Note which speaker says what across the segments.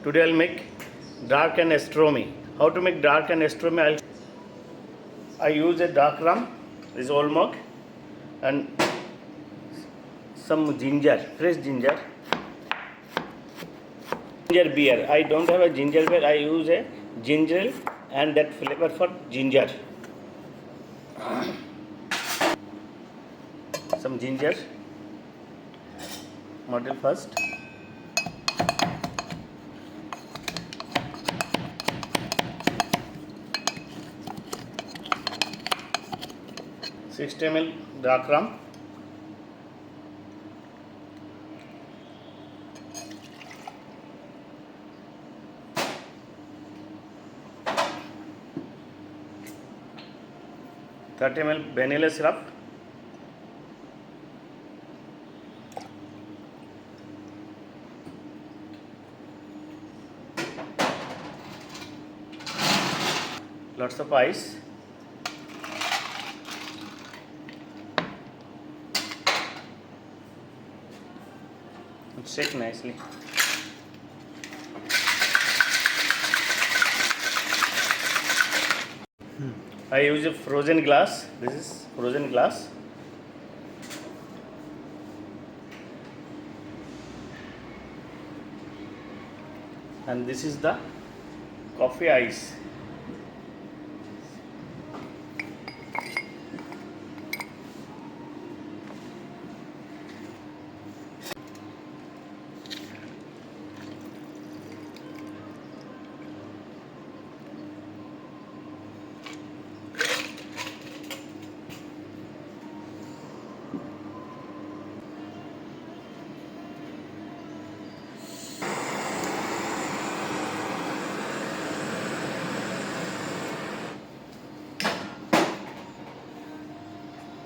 Speaker 1: Today I'll make dark and stromy. How to make dark and stromy? I use a dark rum, this is old mug, and some ginger, fresh ginger. Ginger beer. I don't have a ginger beer. I use a ginger ale and that flavor for ginger. Some ginger. Model first. Six ml dark rum. Thirty ml vanilla syrup. Lots of ice. Shake nicely. I use a frozen glass. This is frozen glass. And this is the coffee ice.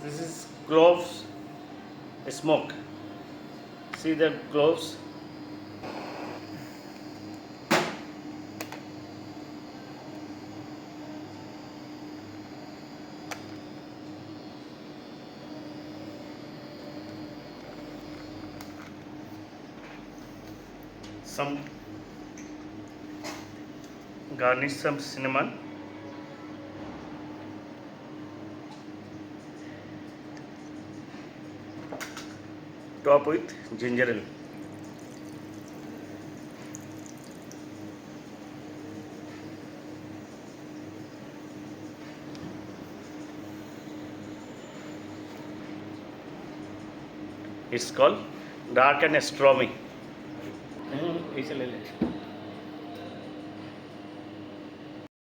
Speaker 1: This is cloves smoke. See the cloves? Some garnish some cinnamon. Top with ginger ale. It's called dark and stormy. ऐसे ले ले.